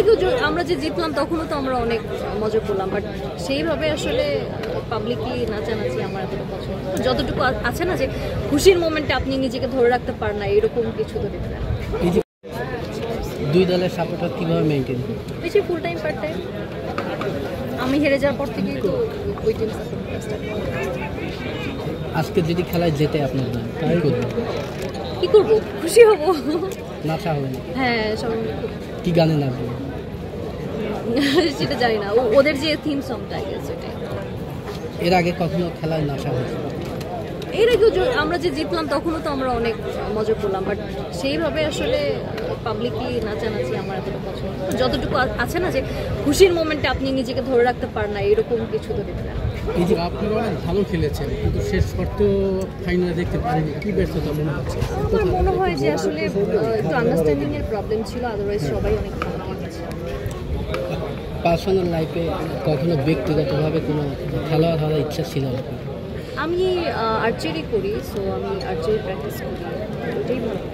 আগেও আমরা যে জিতলাম তখনও তো আমরা অনেক মজা করলাম, বাট সেইভাবে আসলে পাবলিকলি নাচানাচি আমার এতটা পছন্দ না। যতটুকু আছে না যে খুশির মোমেন্টে আপনি নিজেকে ধরে রাখতে পারেন না, এরকম কিছু তো দেখতে। এই যে দুই দলের সাপোর্টার কিভাবে মেইনটেইন করেন? বেশি ফুল টাইম পার্ট টাইম। আমি হেরে যাওয়ার পর থেকেই তো ওই টিম সাপোর্ট করা। আজকে যদি খেলায় জেতে আপনার দল তাই করবেন? কি করব, খুশি হব। নাচা হবে না? হ্যাঁ, সবাই কি গানে নাচবেন? সেটা জানি না, ওদের যে থিম সংটা সেটাই। এর আগে কখনো খেলায় নাচা হয়েছে? এর আগেও আমরা যে জিতলাম তখনও তো আমরা অনেক মজা করলাম, বাট সেইভাবে আসলে পাবলিকলি নাচানাচি আমার এতটা পছন্দ না। যতটুকু আছে না যে খুশির মোমেন্টে আপনি নিজেকে ধরে রাখতে পারেন না, এরকম কিছু তো দেখতে। এই যে আপনি অনেক ভালো খেলেছেন কিন্তু শেষ পর্যন্ত ফাইনালে দেখতে পারেনি, কি ব্যর্থতা মনে হচ্ছে? আমার মনে হয় যে আসলে একটু আন্ডারস্ট্যান্ডিং এর প্রবলেম ছিল, আদারওয়াইজ সবাই অনেক ভালো খেলেছে। পার্সোনাল লাইফে কখনো ব্যক্তিগতভাবে কোনো খেলোয়াড় হওয়ার ইচ্ছা ছিল আপনার? আমি আর্চারি করি, সো আমি আর্চারি প্র্যাকটিস করি, ওটাই ভালো।